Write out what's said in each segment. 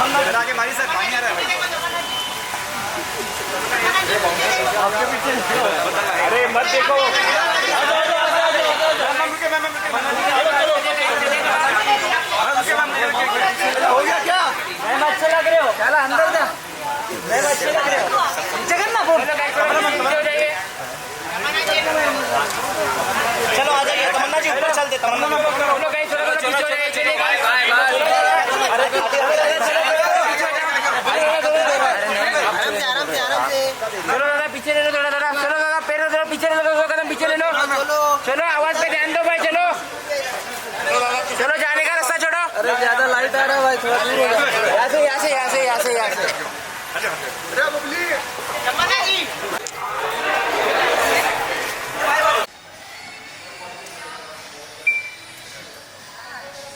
आगे मारी सर, पानी आ रहा है आपके पीछे। अरे मत देखो, हो गया क्या? मैम अच्छे लग रहे हो, चला अंदर जा। मैम अच्छे लग रहे हो, जगन ना बोल। चलो आ जाइए तमन्ना जी, ऊपर चलते। तमन्ना चलो दादा पीछे ले लो, थोड़ा थोड़ा चलो दादा, पैर थोड़ा पीछे ले लो, कदम पीछे ले लो। चलो आवाज पे ध्यान दो भाई, चलो चलो जाने का रास्ता छोड़ो। अरे ज्यादा लाइट आ रहा है भाई, थोड़ा दूर हो जाओ। यहाँ से यहाँ से यहाँ से यहाँ से यहाँ से।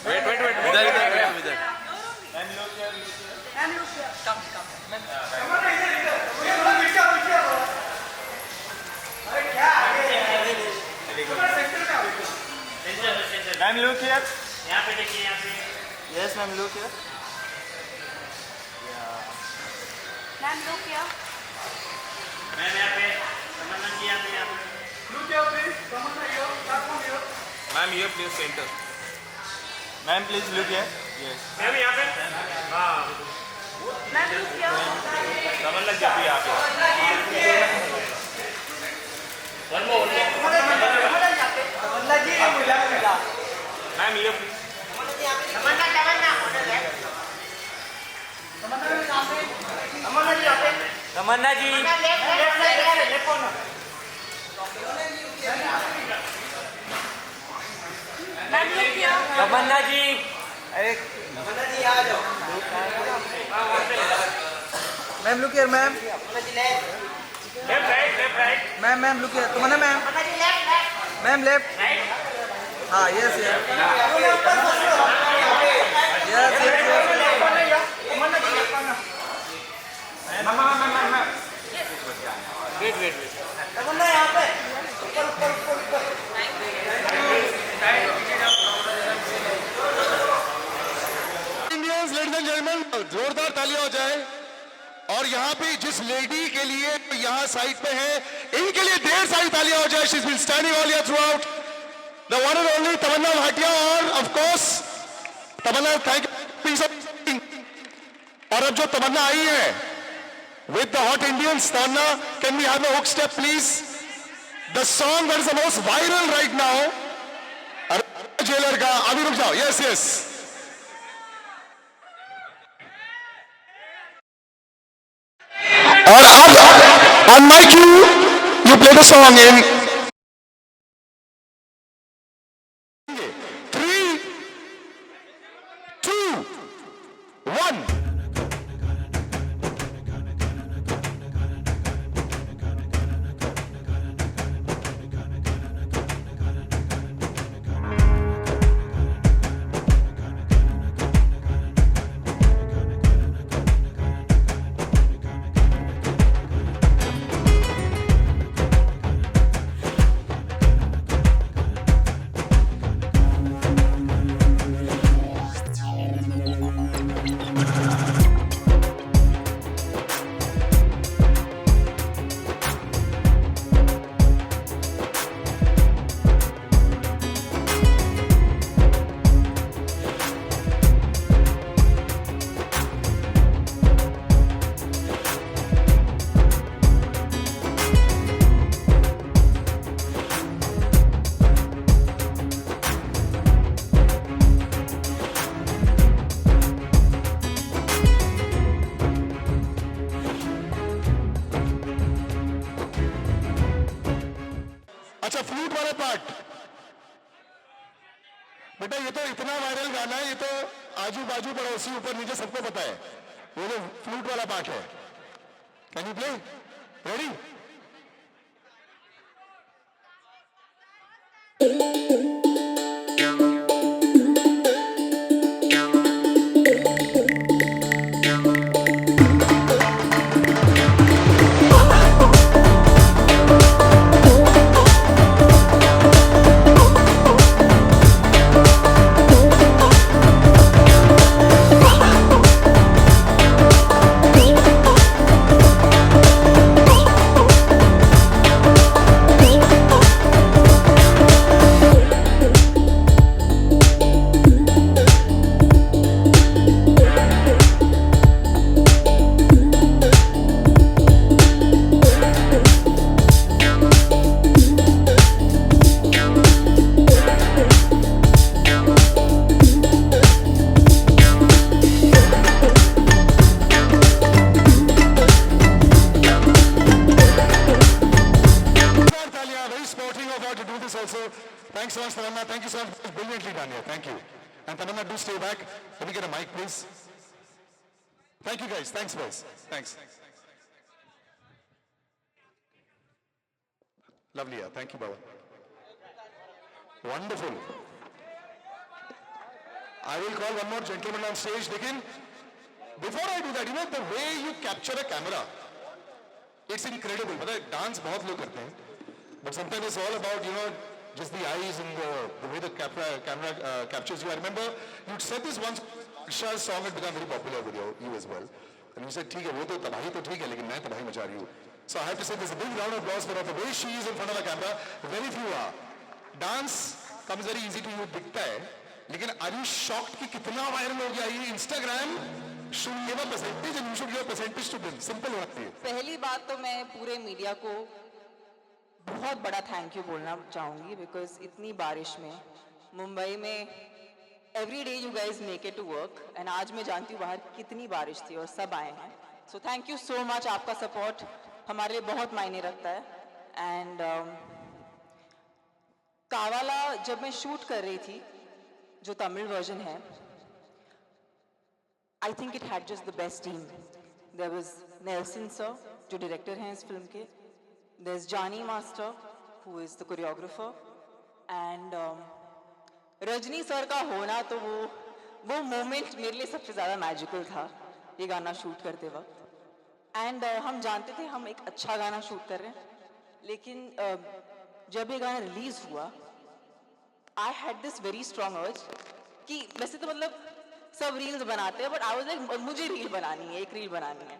वेट वेट वेट, इधर इधर इधर। मैम लुक हियर, यहाँ पे देखिए, यहाँ पे। Yes ma'am look here, ma'am look here. Ma'am यहाँ पे, तमन्ना जी यहाँ पे, यहाँ पे। Look here please, Tamannaah here, platform here. Ma'am here please centre. Ma'am please look here. Yes ma'am यहाँ पे। हाँ ma'am look here. Tamannaah ji यहाँ पे। वन मोर तमन्ना जी, मिला मिला। Ma'am here please. Tamannaah Tamannaah Tamannaah ji यहाँ पे। Tamannaah ji ma'am look here. Tamannaah ji, अरे तमन्ना जी आ जाओ। Ma'am look here. Ma'am left right, left right. Ma'am look here. Tamannaah ma'am left. हाँ yes yes yes yes. Wait wait wait, Tamannaah यहाँ पे ऊपर ऊपर ऊपर ऊपर। इंडियंस, लेडीज एंड जेंटलमैन, जोरदार तालियां हो जाए। और यहाँ पे जिस लेडी के लिए यहाँ साइड पे है, इनके लिए ढेर सारी तालियां हो जाए। She is been standing all year throughout, the one and only Tamannaah Bhatia. और of course Tamannaah, thank you. और अब जो तमन्ना आई है with the hot Indians, Tamannaah can we have a hook step please? The song that is the most viral right now, Jailer का। अभी रुक जाओ, यस यस। और अब on my cue you play the song in 3, 2, 1. अच्छा, flute वाला part बेटा, ये तो इतना वायरल गाना है, ये तो आजू बाजू पड़ोसी ऊपर नीचे सबको पता है। वो जो फ्लूट वाला पार्ट है, can you play? Ready? Thanks so much, Tamanna. Thank you so much. Brilliantly done here. Thank you. And Tamanna, do stay back. Let me get a mic, please. Thank you, guys. Thanks, boys. Thanks. Lovely, yeah. Thank you, Baba. Wonderful. I will call one more gentleman on stage. Lekin, before I do that, you know, the way you capture a camera, it's incredible. पता है, dance बहुत लोग करते हैं, but sometimes it's all about, you know, just the eyes and the way the camera captures you. I remember you said this once. Aksha's song had become very popular with you as well, and you said, ठीक है, वो तो तबाही तो ठीक है, लेकिन मैं तबाही मचा रही हूँ. So I have to say, there's a big round of applause for her. The way she is in front of the camera, very few are. Dance comes very easy to you, दिखता है, लेकिन are you shocked कि कितना viral हो गया ये? Instagram should give a percentage and you should give a percentage to them. Simple होना चाहिए. पहली बात तो मैं पूरे मीडिया को बहुत बड़ा थैंक यू बोलना चाहूँगी, बिकॉज इतनी बारिश में मुंबई में every day you guys make it to work, and आज मैं जानती हूँ बाहर कितनी बारिश थी और सब आए हैं. So thank you so much. आपका सपोर्ट हमारे लिए बहुत मायने रखता है. एंड कावाला जब मैं शूट कर रही थी, जो तमिल वर्जन है, I think it had just the best team. There was Nelson sir, जो director हैं इस film के. There's Johnny Master, who is the choreographer, and Rajni sir का होना तो वो moment मेरे लिए सबसे ज़्यादा magical था ये गाना shoot करते वक्त. And हम जानते थे हम एक अच्छा गाना shoot कर रहे हैं, लेकिन जब ये गाना release हुआ, I had this very strong urge कि वैसे तो मतलब सब रील्स बनाते हैं, बट आई वाज लाइक मुझे रील बनानी है, एक रील बनानी है.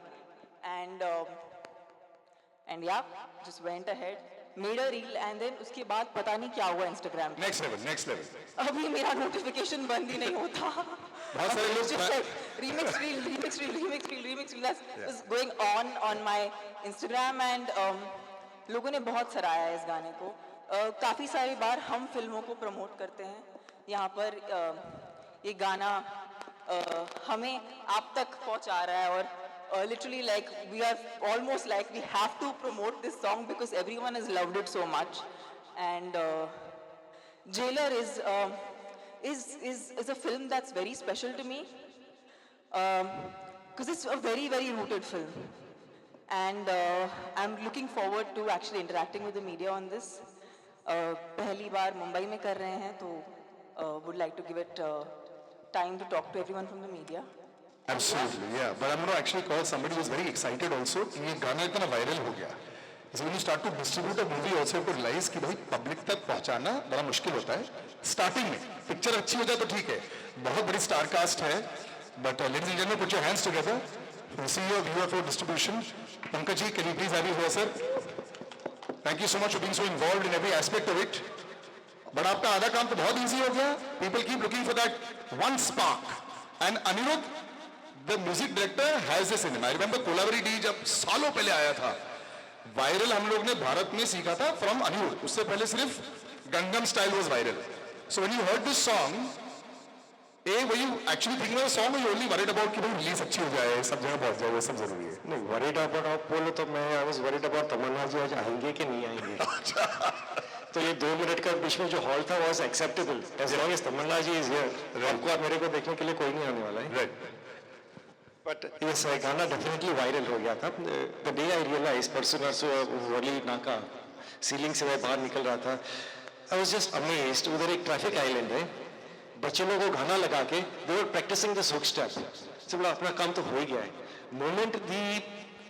And yeah just went ahead, made a reel, and then उसके बाद पता नहीं क्या हुआ इंस्टाग्राम पे. Next level. अभी मेरा नोटिफिकेशन बंद ही नहीं होता. बहुत सारे लोग remix reel was going on my Instagram, and लोगों ने बहुत सराहा है इस गाने को. काफ़ी सारी बार हम फिल्मों को प्रमोट करते हैं यहाँ पर. ये गाना हमें आप तक पहुँचा रहा है, और literally like we are almost like we have to promote this song because everyone has loved it so much. And Jailer is a film that's very special to me because it's a very very rooted film, and I'm looking forward to actually interacting with the media on this. पहली बार मुंबई में कर रहे हैं, तो would like to give it time to talk to everyone from the media. Absolutely, yeah. But I'm going to actually call somebody who's very excited also. ये गाना इतना viral हो गया. So when you start to distribute a movie, also you have to realize कि भाई public तक पहुंचाना बड़ा मुश्किल होता है. स्टार्टिंग में पिक्चर अच्छी हो जाए तो ठीक है, बहुत बड़ी स्टार कास्ट है. But ladies and gentlemen, put your hands together. The CEO of UFO Distribution, Pankaj ji, can you please have you here, sir? Thank you so much for being so involved in every aspect of it. But आपका आधा काम तो बहुत easy हो गया. People keep looking for that one spark. And Anirudh, the music director, has this in him. I remember Kolaveri D जब सालों पहले आया था, वायरल हम लोग ने भारत में सीखा था from Anirudh. उससे पहले सिर्फ Gangnam style was viral. So when you heard this song, were you actually thinking of a song, or you only worried about कि भाई रिलीज अच्छी हो जाए, सब जगह पहुंच जाए, वो सब जरूरी है? नहीं, वरीड अबाउट आप बोलो तो मैं आई वाज वरीड अबाउट तमन्ना जी आज आएंगे कि नहीं आएंगे. तो ये 2 मिनट का बीच में जो हॉल था was acceptable as long as Tamannaah ji is here. आपको और मेरे को देखने के लिए कोई नहीं आने वाला है. Right. बट ये गाना डेफिनेटली वायरल हो गया था. द डे आई रियलाइज परसों वली नाका सीलिंग से मैं बाहर निकल रहा था, आई वाज जस्ट अमेज्ड. उधर एक ट्रैफिक आइलैंड है, बच्चे लोगों को गाना लगा के they were practising the hook step. से बोला अपना काम तो हो ही गया है. Moment the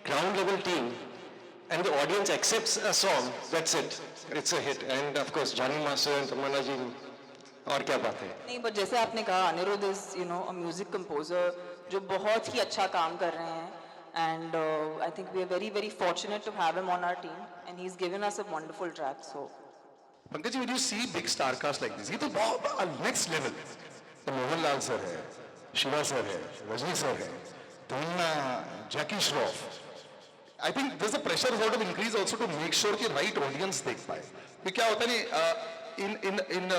ground level team and the audience accepts a song, that's it, it's a hit. And of course Johnny Master and Tamanna ji, और क्या बात है. नहीं, बट जैसे आपने कहा, Anirudh is a music composer जो बहुत ही अच्छा काम कर रहे हैं, and I think we are very very fortunate to have him on our team, and he is given us a wonderful track. So Pankaj ji, when you see big star cast like this, ये तो बहुत next level. तो Mohanlal sir है, Shiva sir है, Rajni sir है, तमन्ना, जैकी Shroff. I think there's a pressure sort of increase also to make sure कि right audience देख पाए. फिर क्या होता है नहीं, in a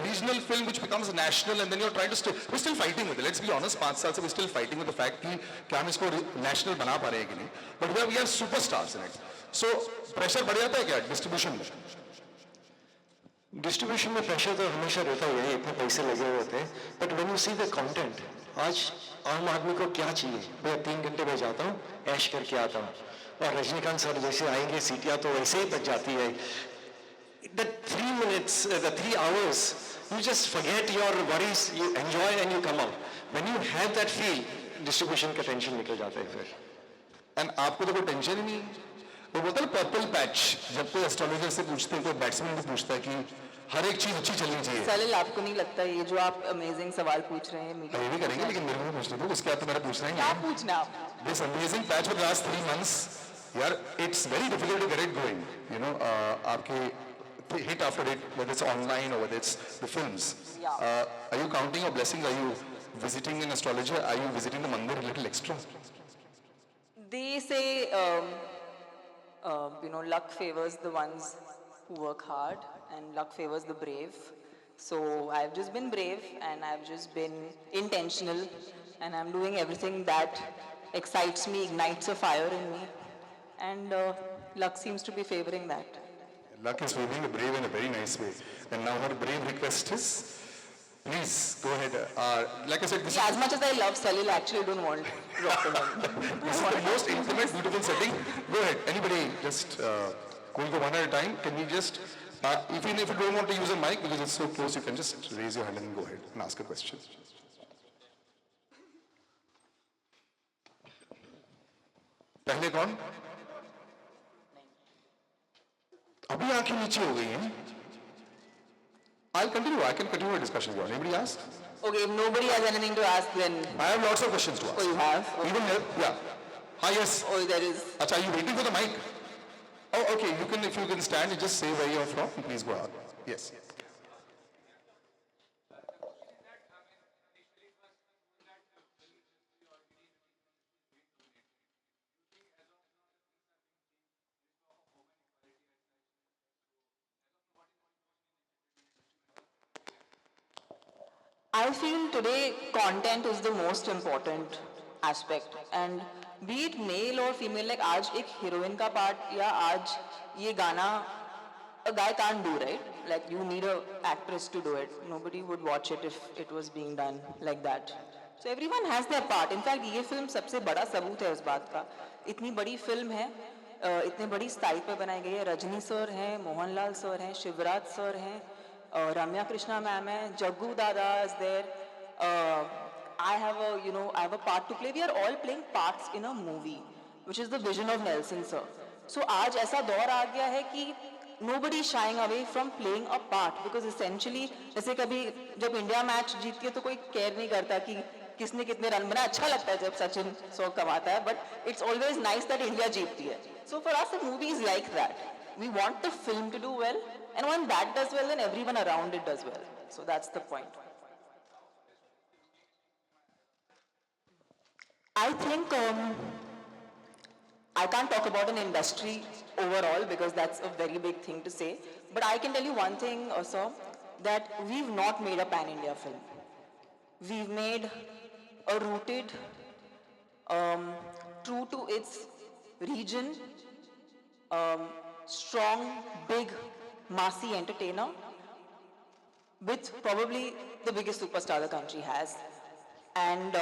regional film which becomes national, and then you're trying to we're still fighting with it. Let's be honest, 5 साल से we're still fighting with the fact कि क्या हम इसको national बना पा रहे हैं कि नहीं. But we are superstars in it. So pressure बढ़ जाता है क्या distribution में? डिस्ट्रीब्यूशन में प्रेशर तो हमेशा रहता ही है, इतने पैसे लगे हुए होते हैं, but when you see the content, आज आम आदमी को क्या चाहिए? मैं 3 घंटे में जाता हूँ, ऐश करके आता हूँ, और रजनीकांत सर जैसे आएंगे सीटियाँ तो वैसे ही तक जाती है. The 3 minutes, the 3 hours, you just forget your worries, you enjoy and you come out. When you have that feel, distribution का टेंशन निकल जाता है फिर. एंड आपको तो कोई टेंशन ही नहीं. वो बोलता है पर्पल पैच, जब कोई एस्ट्रोलॉजर से पूछते हैं, कोई बैट्समैन से पूछता है कि हर एक चीज अच्छी चलनी चाहिए. सलिल, आपको नहीं लगता ये जो आप अमेजिंग सवाल पूछ रहे हैं मीडिया ये भी करेंगे, लेकिन मेरे को पूछने दो, उसके बाद तो मेरा पूछ रहे क्या हैं. पूछना आप? This amazing patch for the last 3 months, यार, it's very difficult to get it going. You know, आपके hit after hit, whether it's online or whether it's the films. Are you counting your blessings? Are you visiting an astrologer? Are you visiting the mandir a little extra? They say, luck favors the ones who work hard, and luck favors the brave. So I've just been brave, and I've just been intentional, and I'm doing everything that excites me, ignites a fire in me, and luck seems to be favoring that. Luck is favoring the brave in a very nice way. And now her brave request is, please go ahead. Like I said, this As much as I love Salil, I actually don't want to talk to him. is the most intimate, beautiful setting. Go ahead. Anybody, just going for one at a time. Can we just, even if you don't want to use a mic because it's so close, you can just raise your hand and go ahead and ask a question. पहले कौन? अभी आंखें नीचे हो गई हैं. I'll continue. I can continue the discussion. If anybody ask? Okay, if nobody has anything to ask, then I have lots of questions to ask. you have. Okay. Even help. Yeah. Hi, yes. Oh, there is. Acha, are you waiting for the mic? Oh, okay. You can, if you can stand, you just say where you're from. Please go ahead. Yes. I feel today content is the most important aspect, and be it male or female, like आज एक heroine का part या आज ये गाना a guy can't do, right? Like you need a actress to do it. Nobody would watch it if it was being done like that. So everyone has their part. In fact, ये film सबसे बड़ा सबूत है उस बात का. इतनी बड़ी film है, इतने बड़ी स्टाइल पे बनाई गई है. रजनी सर हैं, मोहनलाल सर हैं, शिवराज सर हैं, Ramya Krishna ma'am hai, Jaggu Dada is there. I have a part to play. We are all playing parts in a movie, which is the vision of Nelson sir. So आज ऐसा दौर आ गया है कि nobody is shying away from playing a part, because essentially जैसे कभी जब India match जीतती है तो कोई केयर नहीं करता कि किसने कितने रन बनाए. अच्छा लगता है जब सचिन 100 कमाता है, but it's always nice that India जीतती है. So for us, a movie is like that. We want the film to do well, and when that does well, then everyone around it does well. So that's the point. I think I can't talk about an industry overall because that's a very big thing to say. But I can tell you one thing also, that we've not made a pan-India film. We've made a rooted, true to its region, strong, big, massy entertainer with probably the biggest superstar the country has. And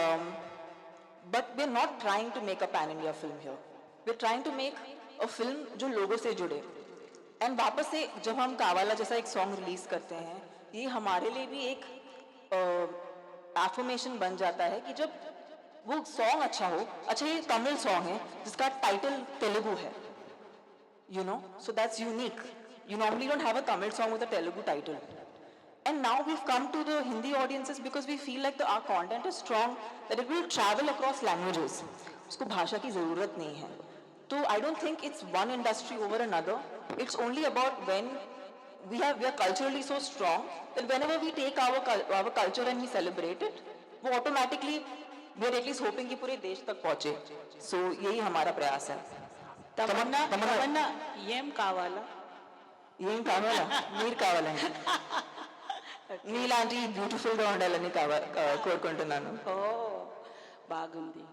but we're not trying to make a pan-India film here. We're trying to make a film जो लोगों से जुड़े. And वापस से जब हम कावाला जैसा एक सॉन्ग रिलीज करते हैं, ये हमारे लिए भी एक एफर्मेशन बन जाता है कि जब वो सॉन्ग अच्छा हो. अच्छा, ये तमिल सॉन्ग है जिसका टाइटल तेलुगु है, you know, so that's unique. You normally don't have a Tamil song with a Telugu title. And now we've come to the Hindi audiences because we feel like our content is strong, that it will travel across languages. उसको भाषा की ज़रूरत नहीं है. So I don't think it's one industry over another. It's only about when we are culturally so strong that whenever we take our culture and we celebrate it, वो automatically we are at least hoping कि पूरे देश तक पहुँचे. So यही हमारा प्रयास है. तमन्ना ఏం కావాలా? ఏం కావాలా? మీరు కావాలండి. మీలాంటి బ్యూటిఫుల్ గా ఉండాలని కోరుకుంటున్నాను. బాగుంది.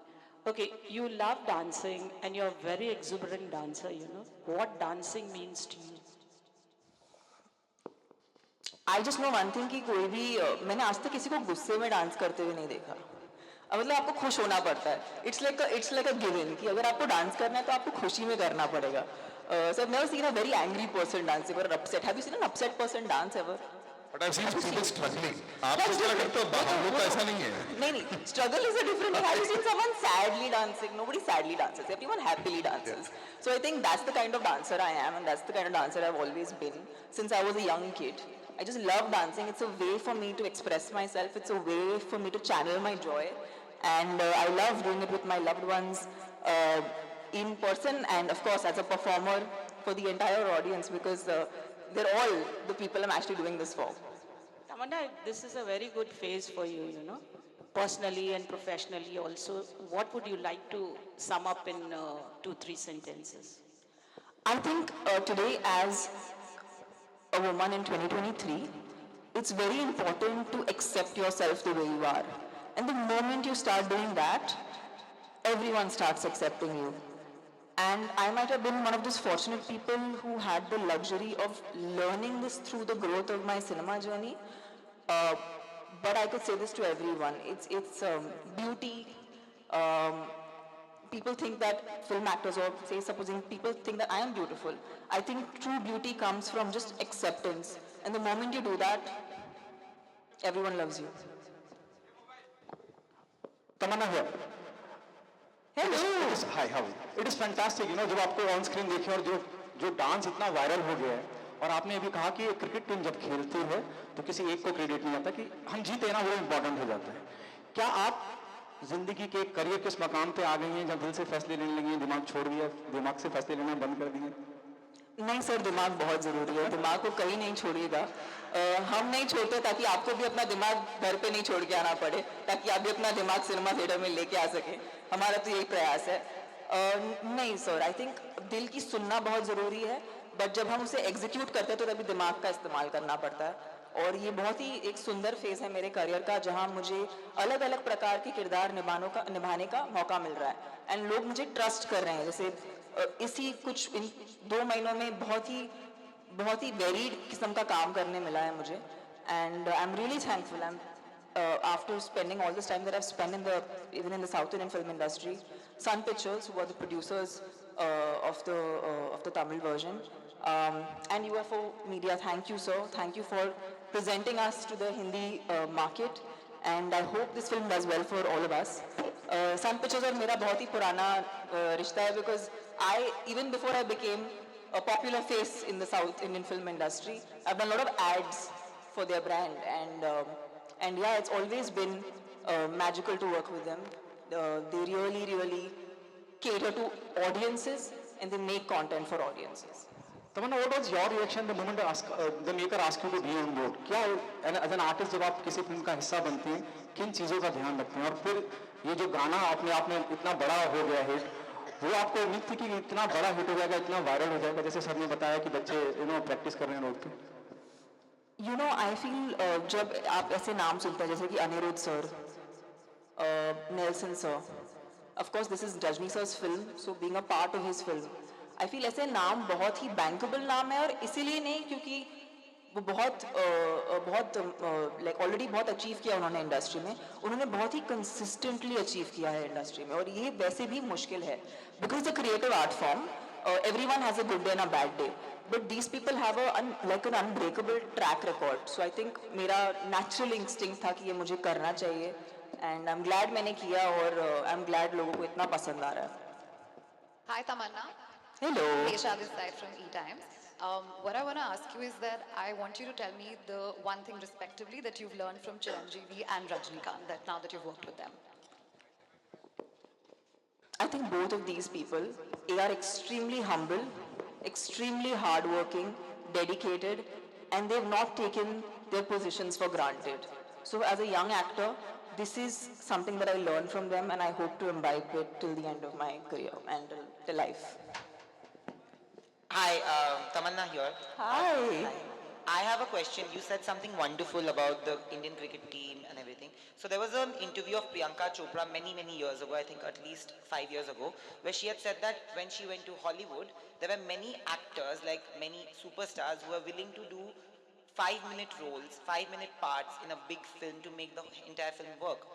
Okay, you love dancing and you're a very exuberant dancer, you know. What dancing means to you? I just know one thing कि कोई भी मैंने आज तक किसी को गुस्से में डांस करते हुए नहीं देखा। मतलब आपको खुश होना पड़ता है। इट्स लाइक अ गिवन कि अगर आपको डांस करना है तो आपको खुशी में करना पड़ेगा। So I've never seen a very angry person dancing or upset. Have you seen an upset person dance ever? But I've seen people struggling. आपको क्या लगता है हम लोग का ऐसा नहीं है? नहीं, struggle is a different thing. Have you seen someone sadly dancing? Nobody sadly dances. Everyone happily dances. So I think that's the kind of dancer I am, and that's the kind of dancer I've always been since I was a young kid. I just love dancing. It's a way for me to express myself. It's a way for me to channel my joy, and I love doing it with my loved ones in person, and of course as a performer for the entire audience, because they're all the people I'm actually doing this for. Tamanna, this is a very good phase for you, you know, personally and professionally also. What would you like to sum up in 2-3 sentences? I think today, as a woman in 2023, it's very important to accept yourself the way you are. And the moment you start doing that, everyone starts accepting you. And I might have been one of those fortunate people who had the luxury of learning this through the growth of my cinema journey. But I could say this to everyone. It's beauty. People think that film actors, or say supposing people think that I am beautiful. I think true beauty comes from just acceptance. And the moment you do that, everyone loves you. Tamannaah here. Hello. Hi, how are you? It is fantastic, you know, जब आपको on screen देखे और जो dance इतना viral हो गया है, और आपने अभी कहा कि क्रिकेट टीम जब खेलती है तो किसी एक को क्रेडिट नहीं आता कि हम जीते ना, वो इम्पोर्टेंट हो जाता है। क्या आप जिंदगी के करियर के उस मकाम पे आ गई हैं जब दिल से फैसले लेने लगी हैं, दिमाग छोड़ दिया, दिमाग से फैसले लेना बंद कर दिए? नहीं सर, दिमाग बहुत ज़रूरी है। दिमाग को कहीं नहीं छोड़िएगा। हम नहीं छोड़ते ताकि आपको भी अपना दिमाग घर पे नहीं छोड़ के आना पड़े, ताकि आप भी अपना दिमाग सिनेमा थिएटर में लेके आ सकें। हमारा तो यही प्रयास है। नहीं सर, आई थिंक दिल की सुनना बहुत ज़रूरी है, बट जब हम उसे एग्जीक्यूट करते हैं तो तभी दिमाग का इस्तेमाल करना पड़ता है। और ये बहुत ही एक सुंदर फेज़ है मेरे करियर का, जहाँ मुझे अलग अलग प्रकार के किरदार निभाने का मौका मिल रहा है, एंड लोग मुझे ट्रस्ट कर रहे हैं। जैसे इसी कुछ इन 2 महीनों में बहुत ही वेरीड किस्म का काम करने मिला है मुझे, and I am really thankful. I am after spending all this time that I've spent even in the South Indian film industry, Sun Pictures, who are the producers of the Tamil version, and UFO Media, thank you sir, thank you for presenting us to the Hindi market, and I hope this film does well for all of us. Sun Pictures और मेरा बहुत ही पुराना रिश्ता है, because even before I became a popular face in the South Indian film industry, I've done a lot of ads for their brand, and yeah, it's always been magical to work with them. They really cater to audiences, and they make content for audiences. Tamannaah, what was your reaction the moment the maker asked you to be on board? क्या as an artist जब आप किसी film का हिस्सा बनते हैं, किन चीज़ों का ध्यान रखते हैं? और फिर ये जो गाना आपने इतना बड़ा हो गया हिट, वो आपको उम्मीद थी कि इतना बड़ा हिट हो जाएगा, इतना वायरल हो जाएगा, जैसे सर ने बताया कि बच्चे प्रैक्टिस कर रहे हैं रोड पे? You know, I feel जब आप ऐसे नाम सुनते हैं जैसे कि Anirudh sir, Nelson sir, of course this is Rajni sir's film, so being a part of his film, I feel ऐसे नाम बहुत ही bankable नाम है, और इसीलिए नहीं क्योंकि वो बहुत like already बहुत अचीव किया उन्होंने इंडस्ट्री में, उन्होंने बहुत ही कंसिस्टेंटली अचीव किया है इंडस्ट्री में, और ये वैसे भी मुश्किल है, because the creative art form, everyone has a good day and a bad day, but these people have like an unbreakable track record. So I think मेरा natural instinct था कि ये मुझे करना चाहिए, and I'm glad मैंने किया, और I'm glad लोगों को इतना पसंद आ रहा है. Hi Tamanna. Hello. Kesha this side from E-Times. What I want to ask you is that I want you to tell me the one thing respectively that you've learned from Chiranjeevi and Rajnikant, that now that you've worked with them. I think both of these people, they are extremely humble, extremely hardworking, dedicated, and they've not taken their positions for granted. So as a young actor, this is something that I learned from them, and I hope to imbibe it till the end of my career and till life. Hi, Tamanna here. Hi. I have a question. You said something wonderful about the Indian cricket team and everything. So there was an interview of Priyanka Chopra many years ago, I think at least 5 years ago, where she had said that when she went to Hollywood, there were many actors, like many superstars, who were willing to do 5-minute roles, 5-minute parts in a big film to make the entire film work.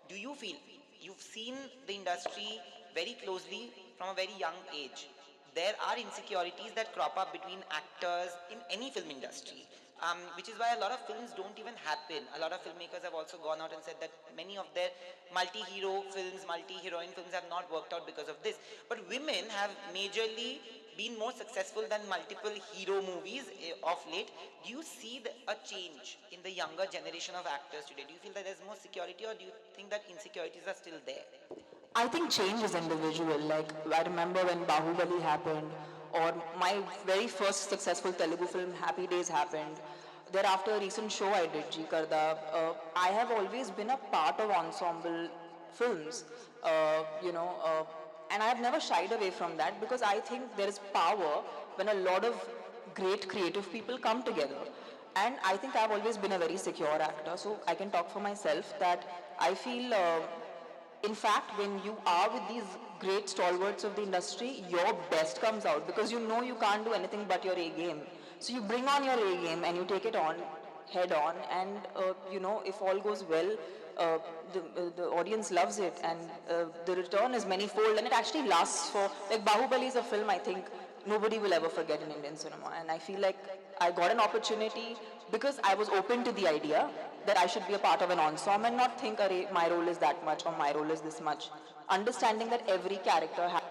Do you feel, you've seen the industry very closely from a very young age, there are insecurities that crop up between actors in any film industry, which is why a lot of films don't even happen. A lot of filmmakers have also gone out and said that many of their multi-hero films, multi-heroine films have not worked out because of this. But women have majorly been more successful than multiple hero movies of late. Do you see a change in the younger generation of actors today? Do you feel that there's more security, or do you think that insecurities are still there? I think change is individual. Like, I remember when Bahubali happened, or my very first successful Telugu film, Happy Days, happened. Thereafter, a recent show I did, G Karda, I have always been a part of ensemble films, and I have never shied away from that, because I think there is power when a lot of great creative people come together. And I think I've always been a very secure actor, so I can talk for myself that I feel, in fact, when you are with these great stalwarts of the industry, your best comes out, because you know you can't do anything but your A game. So you bring on your A game and you take it on, head on, and if all goes well, the audience loves it, and the return is manifold, and it actually lasts for, like, Bahubali is a film I think nobody will ever forget in Indian cinema, and I feel like I got an opportunity because I was open to the idea that I should be a part of an ensemble and not think, my role is that much or my role is this much. Understanding that every character has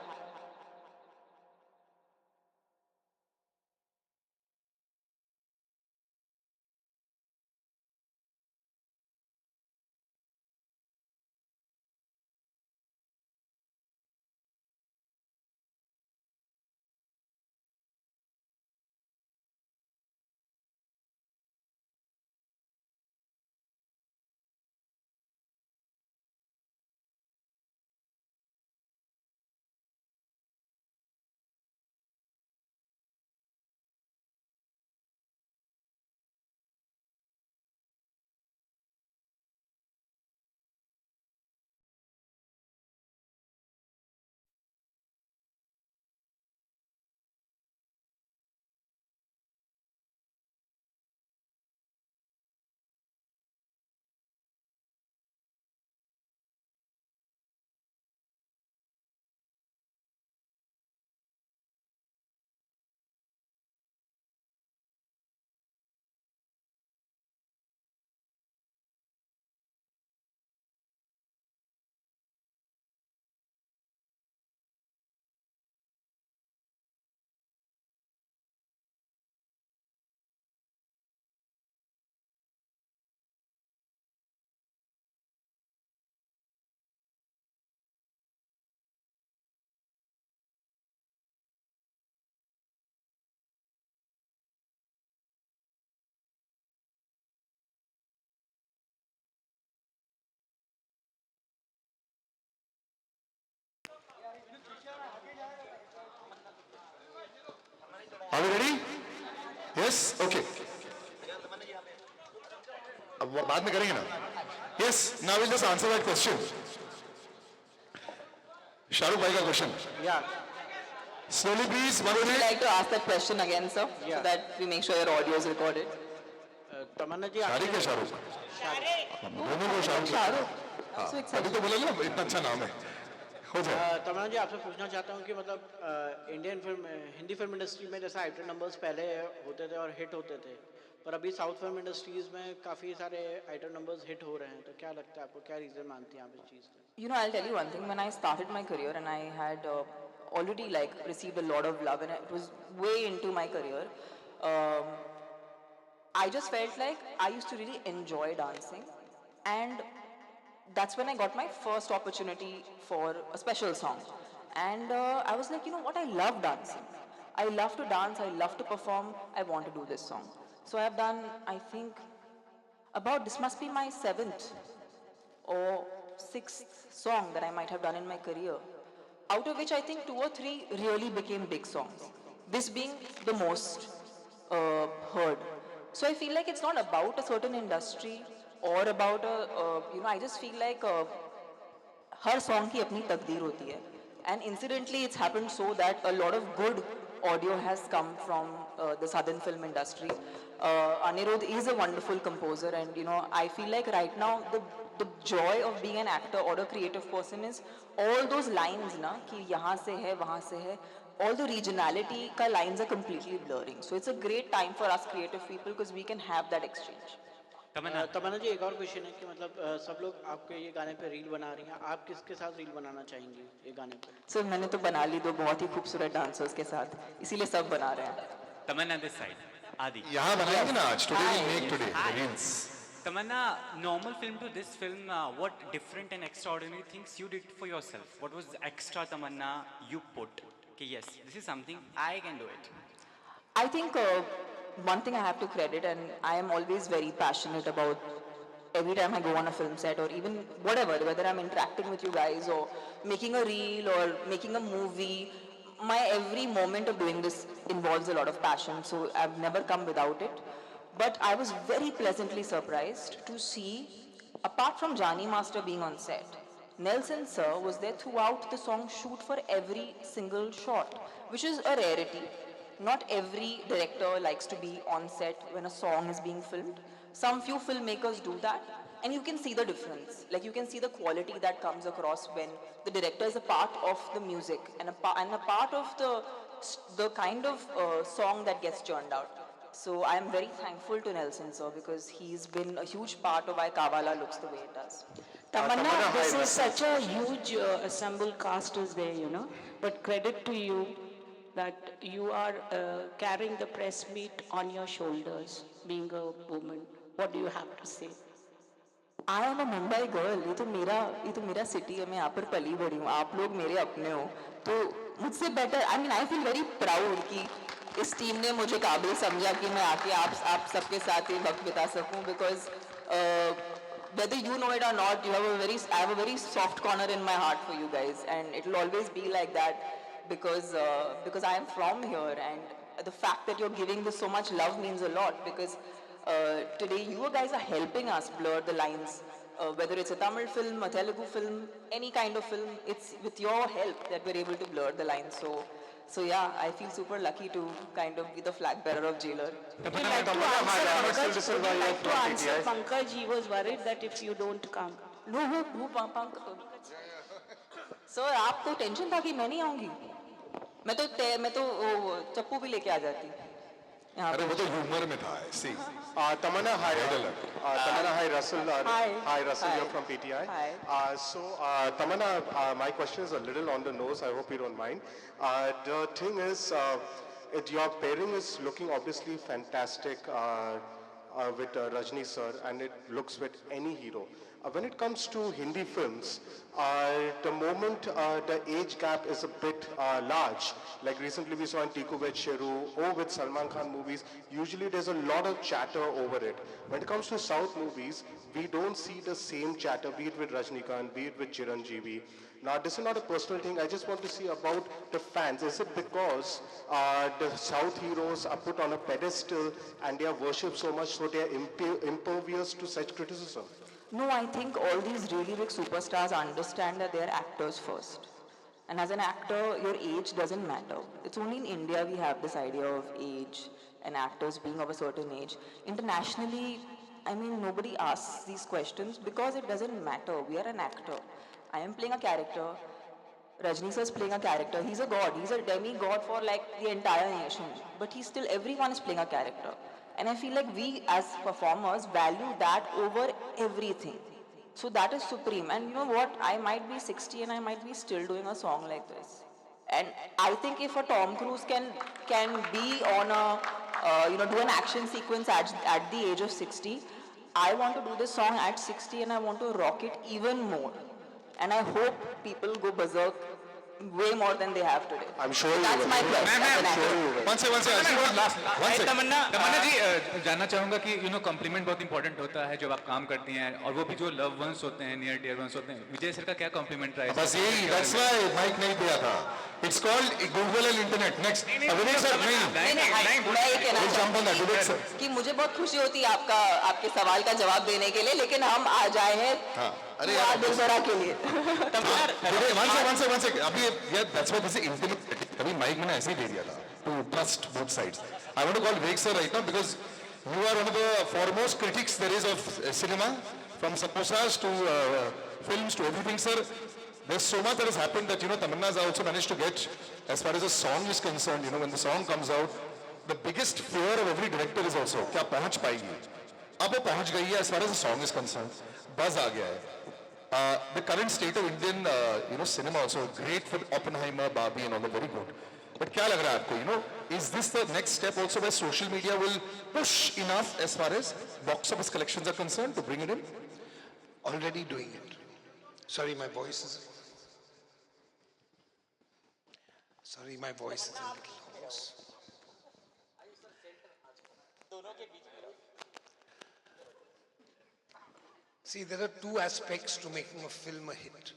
Are we ready? Yes? Okay. अब वो बाद में करेंगे ना? Yes. Now we'll just answer that question. Shahrukh bhai ka question. Yeah. Slowly, please. One Would you minute. like to ask that question again, sir? Yeah. So that we make sure your audio is recorded. तमन्ना जी शाहरुख है शाहरुख. दोनों को Shahrukh. Shahrukh. हाँ. So अभी excited. तो बोलेंगे ना इतना अच्छा नाम है. हो जाए. तमन्ना जी आपसे पूछना चाहता हूँ कि मतलब Indian film Hindi film industry में जैसे आइटम नंबर्स पहले होते थे और हिट होते थे, पर अभी साउथ फिल्म इंडस्ट्रीज में काफ़ी सारे आइटम नंबर्स हिट हो रहे हैं, तो क्या लगता है आपको, क्या रीज़न मानती हैं आप इस चीज़ का? I'll tell you one thing. When I started my career and I had already received a lot of love and it was way into my career, I just felt like I used to really enjoy dancing, and that's when I got my first opportunity for a special song. And I was like, you know what, I love dancing. I love to dance, I love to perform, I want to do this song. So I have done, I think, this must be my 7th or 6th song that I might have done in my career, out of which I think 2 or 3 really became big songs, this being the most heard. So I feel like it's not about a certain industry or about I just feel like her song की अपनी तकदीर होती है, and incidentally it's happened so that a lot of good audio has come from the southern film industry. Anirudh is a wonderful composer, and I feel like right now the joy of being an actor or a creative person is all those lines na कि यहाँ से है वहाँ से है, all the regionality का lines are completely blurring. So it's a great time for us creative people because we can have that exchange. तमन्ना जी, एक और क्वेश्चन है कि मतलब सब लोग आपके ये गाने पे रील बना रही हैं, आप किसके साथ रील बनाना चाहेंगे ये गाने पे? सर मैंने तो बना ली 2 बहुत ही खूबसूरत डांसर्स के साथ, इसीलिए सब बना रहे हैं. Tamanna this side. Adi. यहाँ बनाएंगे ना आज. Today we'll make today the reels. Tamanna, normal film to this film, what different and extraordinary things you did for yourself? What was the extra Tamanna you put? Okay, yes, this is something I can do it. I think one thing I have to credit, and I am always very passionate about every time I go on a film set or even whatever, whether I'm interacting with you guys or making a reel or making a movie, my every moment of doing this involves a lot of passion, so I've never come without it. But I was very pleasantly surprised to see, apart from Jani Master being on set, Nelson sir was there throughout the song shoot for every single shot, which is a rarity. Not every director likes to be on set when a song is being filmed. Some few filmmakers do that, and you can see the difference. Like you can see the quality that comes across when the director is a part of the music and a part of the kind of song that gets churned out. So I am very thankful to Nelson sir because he's been a huge part of why Kavala looks the way it does. Tamanna, this is such a huge assembled cast is there, but credit to you that you are carrying the press meet on your shoulders, being a woman. What do you have to say? I am a Mumbai girl. ये तो मेरा city है. मैं यहाँ पर पली बड़ी हूँ. आप लोग मेरे अपने हो. तो मुझसे better. I mean, I feel very proud कि इस team ने मुझे काबिल समझा कि मैं आके आप सबके साथ ही वक्त बिता सकूँ because whether you know it or not, I have a very soft corner in my heart for you guys, and it will always be like that because I am from here, and the fact that you're giving this so much love means a lot because today you guys are helping us blur the lines, whether it's a Tamil film, a Telugu film, any kind of film, it's with your help that we're able to blur the lines. So yeah, I feel super lucky to kind of be the flag bearer of Jailer. Would you like to answer Pankaj? He was worried that if you don't come. No, who Pankaj? Sir, आपको tension था कि मैं नहीं आऊँगी. मैं तो चप्पू भी लेके आ जाती. अरे वो तो ह्यूमर में था. See. Tamanna, hi. Tamanna, hi, Russell. Hi, Russell. Hi. You're from PTI. Hi. So, Tamanna, my question is a little on the nose. I hope you don't mind. The thing is, your pairing is looking obviously fantastic with Rajni sir, and it looks with any hero. When it comes to Hindi films, the moment the age gap is a bit large, like recently we saw in Tiku with Sheru or with Salman Khan movies, usually there's a lot of chatter over it. When it comes to South movies, we don't see the same chatter, be it with Rajnikant, be it with Chiranjeevi. Now, this is not a personal thing. I just want to see about the fans. Is it because the South heroes are put on a pedestal and they are worshipped so much so they are impervious to such criticism? No, I think all these really big superstars understand that they're actors first. And as an actor, your age doesn't matter. It's only in India we have this idea of age and actors being of a certain age. Internationally, I mean, nobody asks these questions because it doesn't matter. We are an actor. I am playing a character. Rajni sir is playing a character. He's a god. He's a demigod for like the entire nation. But everyone is playing a character. And I feel like we as performers value that over everything. So that is supreme. And you know what? I might be 60 and I might be still doing a song like this. And I think if a Tom Cruise can be on a, do an action sequence at the age of 60, I want to do this song at 60 and I want to rock it even more. And I hope people go berserk way more than they have today. I'm sure you That's will. my question. One second. तमन्ना जी जानना चाहूंगा कि complement बहुत important होता है जब आप काम करती हैं और वो भी जो लव वंस होते हैं नियर डियर वंस होते हैं. विजय सर का क्या कॉम्प्लीमेंट रहा है? बस यही, that's why माइक नहीं दिया था. It's called Google and Internet. Next. Vinay sir, मैं ये कहना चाहूँगी कि मुझे बहुत खुशी होती है आपके सवाल का जवाब देने के लिए, लेकिन हम आ जाए हैं अरे यार दिलबरा के लिए. one second. अभी that's why this is intimate. अभी माइक मैंने ऐसे ही दे दिया था to trust both sides. I want to call Vivek sir right now because You are one of the foremost critics there is of cinema, from samosas to films to everything, sir. There's so much that has happened that, Tamanna has also managed to get, as far as the song is concerned, when the song comes out, the biggest fear of every director is also, क्या पहुंच पाएगी? अब वो पहुंच गई है as far as the song is concerned. Buzz आ गया है. The current state of Indian, cinema also, great for Oppenheimer, Barbie and all that, very good. But क्या लग रहा है आपको, is this the next step also where social media will push enough as far as box office collections are concerned to bring it in? Already doing it. Sorry, my voice is a little hoarse. See, there are two aspects to making a film a hit.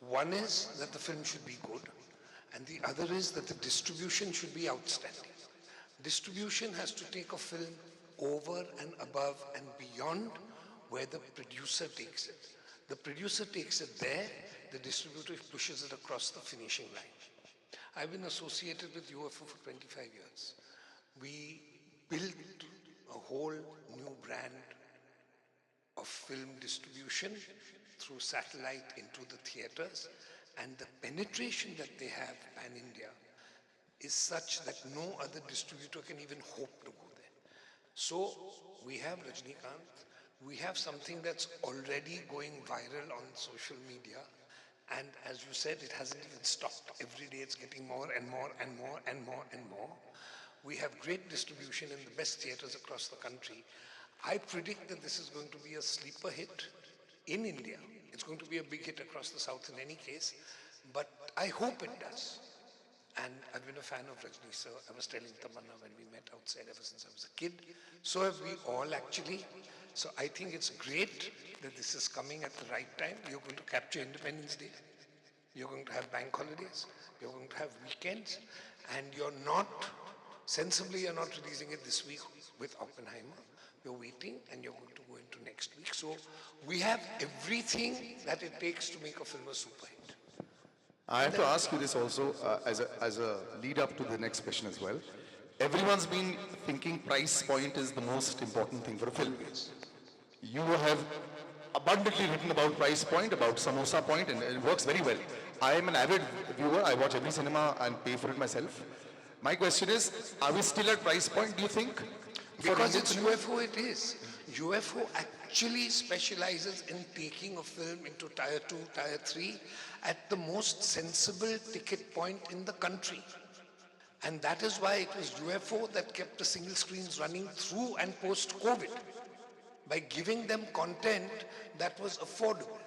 One is that the film should be good, and the other is that the distribution should be outstanding. Distribution has to take a film over and above and beyond where the producer takes it. The producer takes it there, the distributor pushes it across the finishing line. I've been associated with UFO for 25 years. We built a whole new brand of film distribution through satellite into the theaters, and the penetration that they have pan-India is such that no other distributor can even hope to go there. So we have Rajnikant, we have something that's already going viral on social media, and as you said, it hasn't even stopped. Every day it's getting more and more and more and more and more. We have great distribution in the best theaters across the country. I predict that this is going to be a sleeper hit in India. It's going to be a big hit across the South in any case, but I hope it does. And I've been a fan of Rajni sir. I was telling Tamanna when we met outside ever since I was a kid. So have we all actually. So I think it's great that this is coming at the right time. You're going to capture Independence Day. You're going to have bank holidays. You're going to have weekends. And you're not releasing it this week with Oppenheimer. You're waiting and you're going to go into next week. So we have everything that it takes to make a film a super hit. I have to ask you this also as a lead up to the next question as well. Everyone's been thinking price point is the most important thing for a film. You have abundantly written about price point, about samosa point, and it works very well. I am an avid viewer. I watch every cinema and pay for it myself. My question is, are we still at price point, do you think? Because it's UFO, it is. UFO actually specializes in taking a film into tier 2, tier 3 at the most sensible ticket point in the country. And that is why it was UFO that kept the single screens running through and post-COVID, by giving them content that was affordable.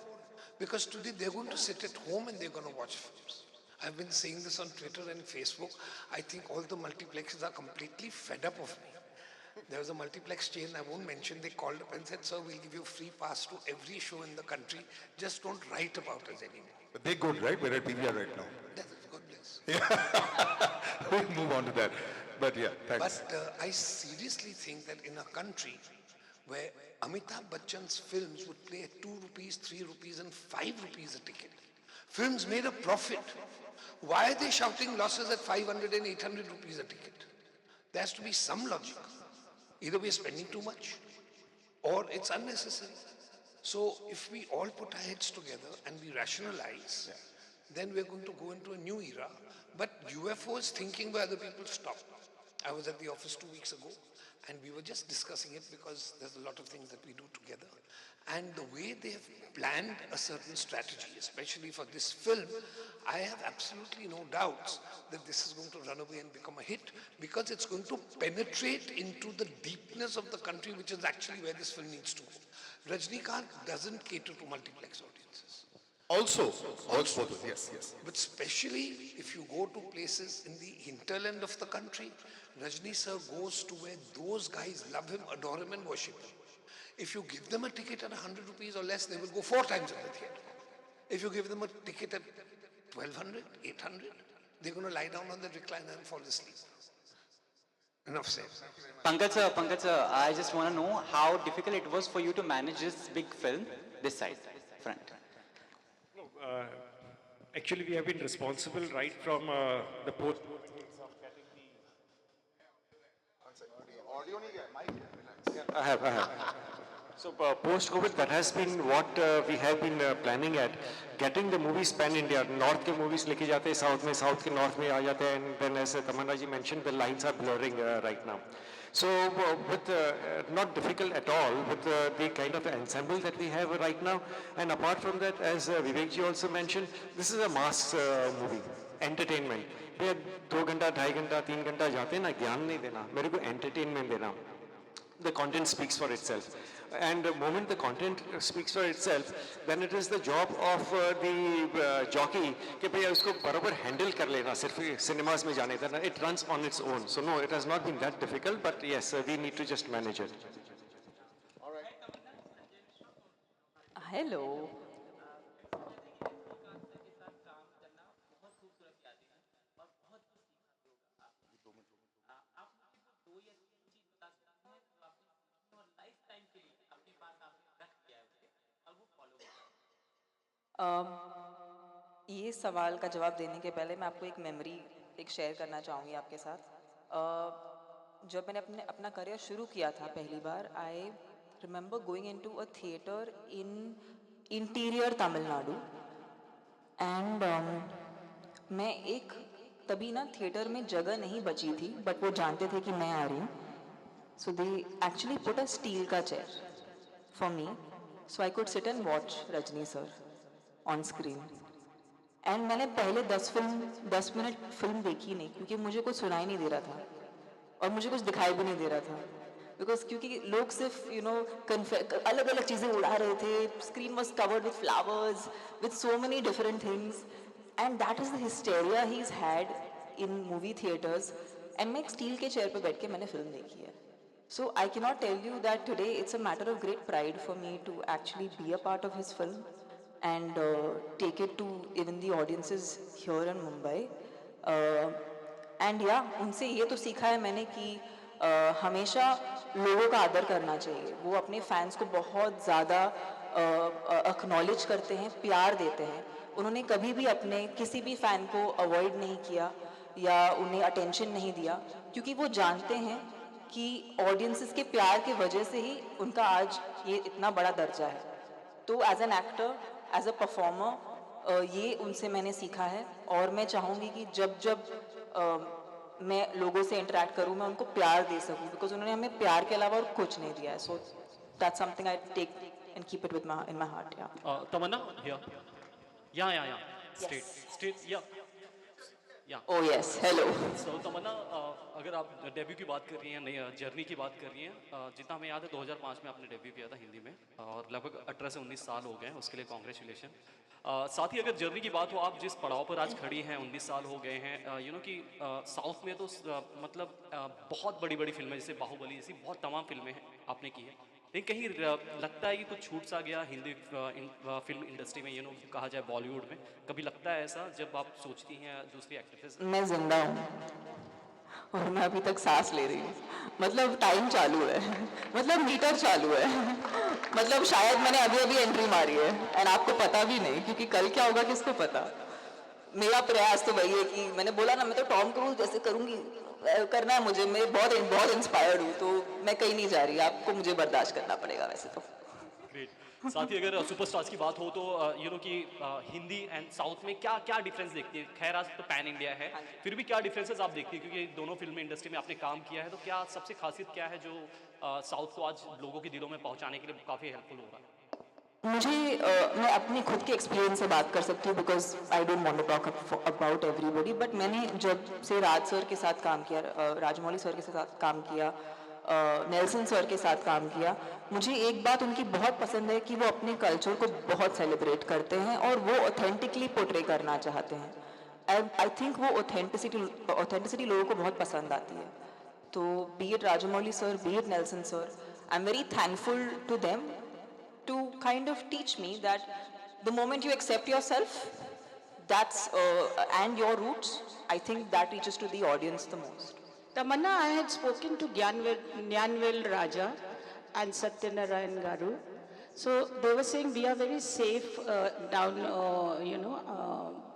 Because today they're going to sit at home and they're going to watch films. I've been saying this on Twitter and Facebook. I think all the multiplexes are completely fed up of me. There was a multiplex chain, I won't mention, they called up and said, sir, we'll give you a free pass to every show in the country. Just don't write about us anymore. But they're good, right? We're at PVR right now. That's God bless. Yeah. We'll move on to that. But yeah, thanks. But I seriously think that in a country where Amitabh Bachchan's films would play at 2 rupees, 3 rupees and 5 rupees a ticket, films made a profit. Why are they shouting losses at 500 and 800 rupees a ticket? There has to be some logic. Either we're spending too much or it's unnecessary. So if we all put our heads together and we rationalize, then we're going to go into a new era. But UFO is thinking where other people stop. I was at the office 2 weeks ago and we were just discussing it because there's a lot of things that we do together. And the way they have planned a certain strategy, especially for this film, I have absolutely no doubts that this is going to run away and become a hit, because it's going to penetrate into the deepness of the country, which is actually where this film needs to go. Rajnikant doesn't cater to multiplex audiences. Also, yes. But especially if you go to places in the hinterland of the country, Rajni sir goes to where those guys love him, adore him and worship him. If you give them a ticket at 100 rupees or less, they will go 4 times in the theatre. If you give them a ticket at 1200, 800, they're going to lie down on the recliner and fall asleep. Enough said. Pankaj sir, I just want to know how difficult it was for you to manage this big film, this side, front. No, actually we have been responsible right from the post. Audio नहीं गया, mic है, relax. I have. So post-COVID, that has been what we have been planning at. Getting the movies pan-India. North के movies लेके जाते हैं South में, South के North में आ जाते हैं, and then as Tamanna ji mentioned, the lines are blurring right now. So with not difficult at all with the kind of ensemble that we have right now, and apart from that, as Vivek ji also mentioned, this is a mass movie, entertainment. भैया 2 घंटा, 2.5 घंटा, 3 घंटा जाते हैं ना, ज्ञान नहीं देना, मेरे को entertainment देना. The content speaks for itself, and the moment the content speaks for itself, then it is the job of the jockey कि भैया उसको बराबर handle कर लेना, सिर्फ cinemas में जाने देना. It runs on its own, so no, it has not been that difficult, but yes, we need to just manage it. Hello. ये सवाल का जवाब देने के पहले मैं आपको एक मेमोरी एक शेयर करना चाहूँगी आपके साथ. जब मैंने अपना करियर शुरू किया था पहली बार, I remember going into a theatre in interior Tamil Nadu, and मैं एक तभी ना थिएटर में जगह नहीं बची थी, बट वो जानते थे कि मैं आ रही हूँ. So they actually put a steel का chair for me, so I could sit and watch Rajini sir on screen. And मैंने पहले 10 मिनट फिल्म देखी नहीं, क्योंकि मुझे कुछ सुनाई नहीं दे रहा था और मुझे कुछ दिखाई भी नहीं दे रहा था, बिकॉज क्योंकि लोग सिर्फ अलग अलग चीज़ें उड़ा रहे थे. Screen was covered with flowers, with so many different things, and that is the hysteria he is had in movie theatres. And मैं एक स्टील के चेयर पर बैठ के मैंने फिल्म देखी है. So I cannot tell you that today it's a matter of great pride for me to actually be a part of his film and take it to even the audiences here in Mumbai. And yeah, उनसे ये तो सीखा है मैंने कि हमेशा लोगों का आदर करना चाहिए. वो अपने फैंस को बहुत ज़्यादा एक्नॉलेज करते हैं, प्यार देते हैं. उन्होंने कभी भी अपने किसी भी फ़ैन को अवॉइड नहीं किया या उन्हें अटेंशन नहीं दिया, क्योंकि वो जानते हैं कि ऑडियंसेस के प्यार की वजह से ही उनका आज ये इतना बड़ा दर्जा है. तो as an actor, as a performer, ये उनसे मैंने सीखा है. और मैं चाहूँगी कि जब मैं लोगों से इंटरेक्ट करूँ, मैं उनको प्यार दे सकूँ, बिकॉज उन्होंने हमें प्यार के अलावा और कुछ नहीं दिया है. So that's something I take and keep it within my heart. Tamannaah, yeah straight या. Oh yes, hello. So तमन्ना, अगर आप डेब्यू की बात कर रही हैं, नई जर्नी की बात कर रही हैं, जितना हमें याद है 2005 में आपने डेब्यू किया था हिंदी में, और लगभग 18 से 19 साल हो गए हैं, उसके लिए कॉन्ग्रेचुलेशन. साथ ही अगर जर्नी की बात हो, आप जिस पड़ाव पर आज खड़ी हैं, 19 साल हो गए हैं, कि साउथ में तो मतलब बहुत बड़ी बड़ी फिल्में जैसे बाहुबली जैसी बहुत तमाम फिल्में आपने की है, लेकिन कहीं लगता है कि कुछ छूट सा गया हिंदी फिल्म इंडस्ट्री में, कहा जाए बॉलीवुड में, कभी लगता है ऐसा जब आप सोचती हैं दूसरी एक्ट्रेसेस? मैं जिंदा हूँ और मैं अभी तक सांस ले रही हूँ. मतलब टाइम चालू है, मतलब मीटर चालू है. मतलब शायद मैंने अभी अभी एंट्री मारी है एंड आपको पता भी नहीं, क्योंकि कल क्या होगा किसको पता. मेरा प्रयास तो वही है कि मैंने बोला ना, मैं तो टॉम क्रूज जैसे करूँगी, करना है मुझे. मैं बहुत इंस्पायर्ड हूँ, तो मैं कहीं नहीं जा रही. आपको मुझे बर्दाश्त करना पड़ेगा वैसे तो. ग्रेट. साथ ही अगर सुपरस्टार्स की बात हो तो कि हिंदी एंड साउथ में क्या क्या डिफरेंस देखती है? खैर आज तो पैन इंडिया है, फिर भी क्या डिफरेंसेस आप देखती है, क्योंकि दोनों फिल्म इंडस्ट्री में आपने काम किया है, तो क्या सबसे खासियत क्या है जो साउथ को आज लोगों के दिलों में पहुंचाने के लिए काफ़ी हेल्पफुल हो रहा है? मुझे मैं अपनी खुद के एक्सपीरियंस से बात कर सकती हूँ, because I don't want to talk about everybody. But मैंने जब से राज सर के साथ काम किया, राजमौली सर के साथ काम किया, नेल्सन सर के साथ काम किया, मुझे एक बात उनकी बहुत पसंद है कि वो अपने कल्चर को बहुत सेलिब्रेट करते हैं और वो ऑथेंटिकली पोर्ट्रे करना चाहते हैं. आई थिंक वो ऑथेंटिसिटी लोगों को बहुत पसंद आती है. तो be it Rajamouli sir, be it Nelson sir, I am very thankful to them to kind of teach me that the moment you accept yourself, that's and your roots, I think that reaches to the audience the most. Tamanna, I had spoken to Nyanvel Raja and Satyanarayan Garu. So they were saying we are very safe down,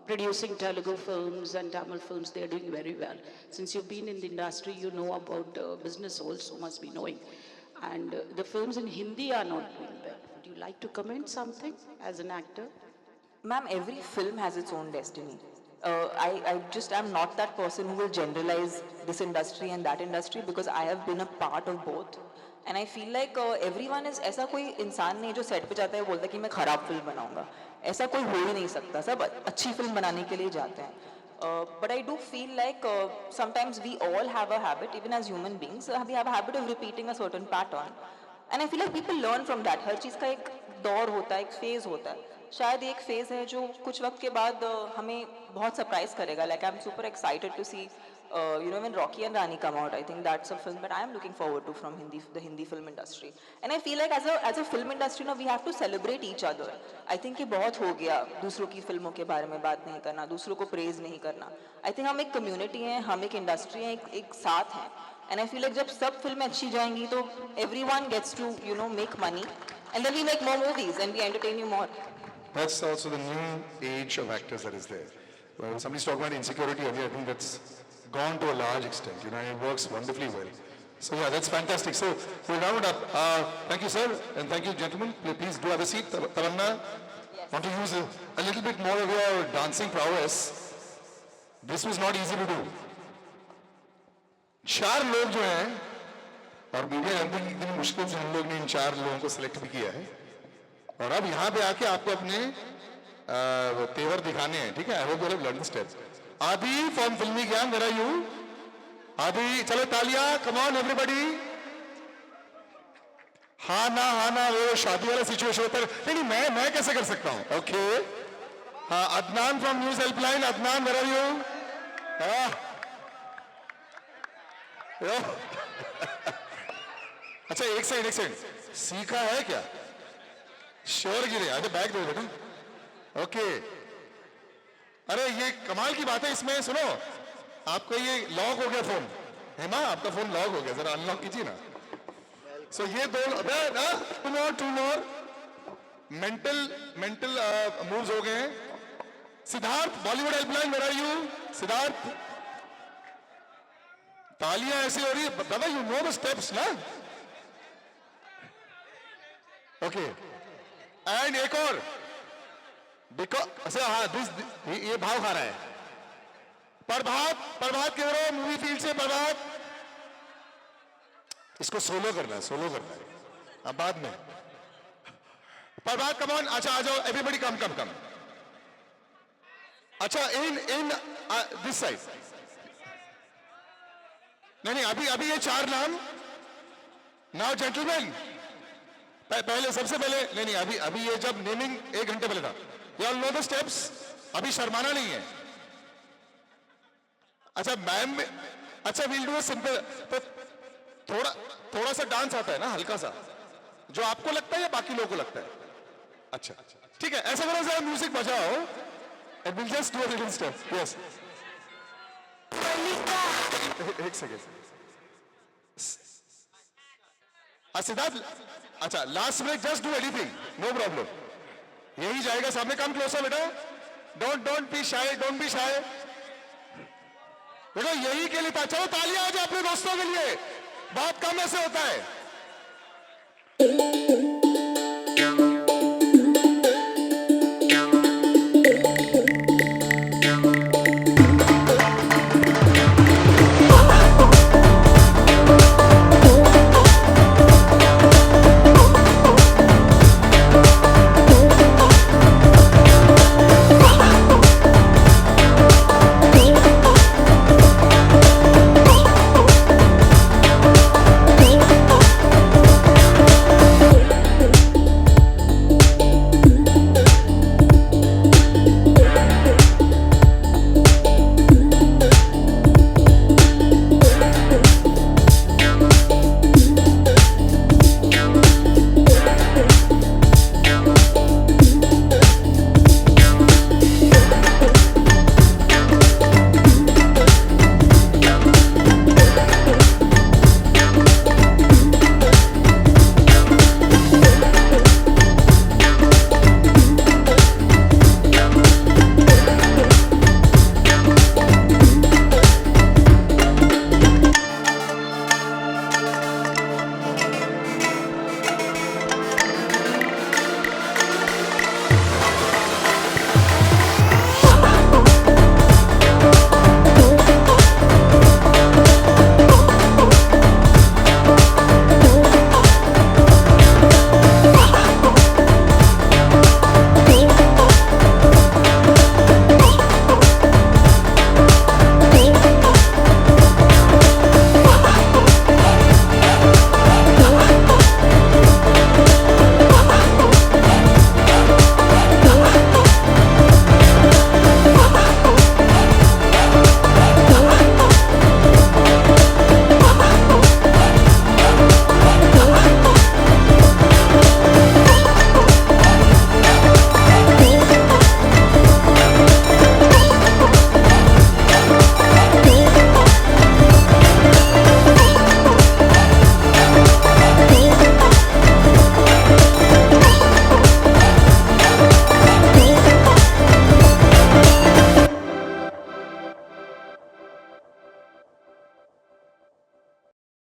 producing Telugu films and Tamil films. They are doing very well. Since you've been in the industry, you know about business also, must be knowing. and the films in Hindi are not doing well. Would you like to comment something as an actor? Ma'am, every film has its own destiny. I just am not that person who will generalize this industry and that industry because I have been a part of both. And I feel like everyone is, ऐसा कोई इंसान नहीं जो set पे जाता है बोलता है कि मैं खराब फिल्म बनाऊंगा. ऐसा कोई हो ही नहीं सकता. सब अच्छी फिल्म बनाने के लिए जाते हैं. But I do feel like sometimes we all have a habit, even as human beings, we have a habit of repeating a certain pattern. And I feel like people learn from that. हर चीज़ का एक दौर होता है, एक phase होता है. शायद एक फेज है जो कुछ वक्त के बाद हमें बहुत सरप्राइज करेगा. Like I'm super excited to see, when Rocky and Rani come out. I think that's a film that I am looking forward to from the Hindi film industry. And I feel like as a film industry, we have to celebrate each other. I think कि बहुत हो गया दूसरों की फिल्मों के बारे में बात नहीं करना, दूसरों को प्रेज नहीं करना. I think हम एक कम्युनिटी हैं, हम एक इंडस्ट्री हैं, एक साथ हैं. And I feel like जब सब फिल्में अच्छी जाएंगी तो everyone gets to make money, and then we make more movies and we entertain you more. That's also the new age of actors that is there. Well, somebody's talking about insecurity earlier. I think that's gone to a large extent. And it works wonderfully well. So yeah, that's fantastic. So we'll round up. Thank you, sir, and thank you, gentlemen. Please do have a seat. Tamanna, want to use a little bit more of your dancing prowess. This was not easy to do. 4 लोग जो हैं, और media जानते हैं कि कितनी मुश्किल से हम लोग ने इन 4 लोगों को सिलेक्ट भी किया है. और अब यहाँ पे आके आपको अपने तेवर दिखाने हैं. ठीक है? I hope you have learned the steps. आदि from फिल्मी ज्ञान, where are you? आदि, चलो तालियां, come on everybody. हाँ ना वो शादी वाला सिचुएशन होता है. नहीं मैं कैसे कर सकता हूँ? ओके. हाँ, Adnan from news helpline. Adnan, where are you? अच्छा, एक सेकंड. सीखा है क्या? श्योर गिरे. आगे बैग दो बेटा. ओके. अरे ये कमाल की बात है. इसमें सुनो, आपका ये लॉक हो गया फोन. हेमा, आपका फोन लॉक हो गया, जरा अनलॉक कीजिए ना. सो ये 2 मोर मेंटल मूव्स हो गए हैं. Siddharth, Bollywood helpline, where are you? Siddharth, तालियां ऐसी हो रही है. दादा, यू नो द स्टेप्स ना? ओके. एंड एक और, अच्छा हाँ, ये भाव खा रहा है. प्रभात के हो मूवी फील्ड से. प्रभात, इसको सोलो करना है अब बाद में. प्रभात, कम ऑन. अच्छा आ जाओ, एवरीबॉडी कम. अच्छा, इन दिस साइड. नहीं, अभी ये 4 नाम. नाउ जेंटलमैन, पहले सबसे पहले नहीं अभी ये जब नेमिंग 1 घंटे पहले था. You all know the steps. अभी शर्माना नहीं है. अच्छा मैम, अच्छा विल डू अ सिंपल. तो थोड़ा सा डांस आता है ना, हल्का सा, जो आपको लगता है या बाकी लोगों को लगता है? अच्छा ठीक है, ऐसा करो जरा म्यूजिक बजाओ and will just do a little step. Yes, एक सेकेंड. सिद्धार्थ, अच्छा last break, just do anything, no problem. यही जाएगा सामने. कम क्लोजर बेटा. Don't be shy, don't be shy. देखो यही के लिए था. चलो तालियां आ जाए अपने दोस्तों के लिए. बहुत कम ऐसे होता है.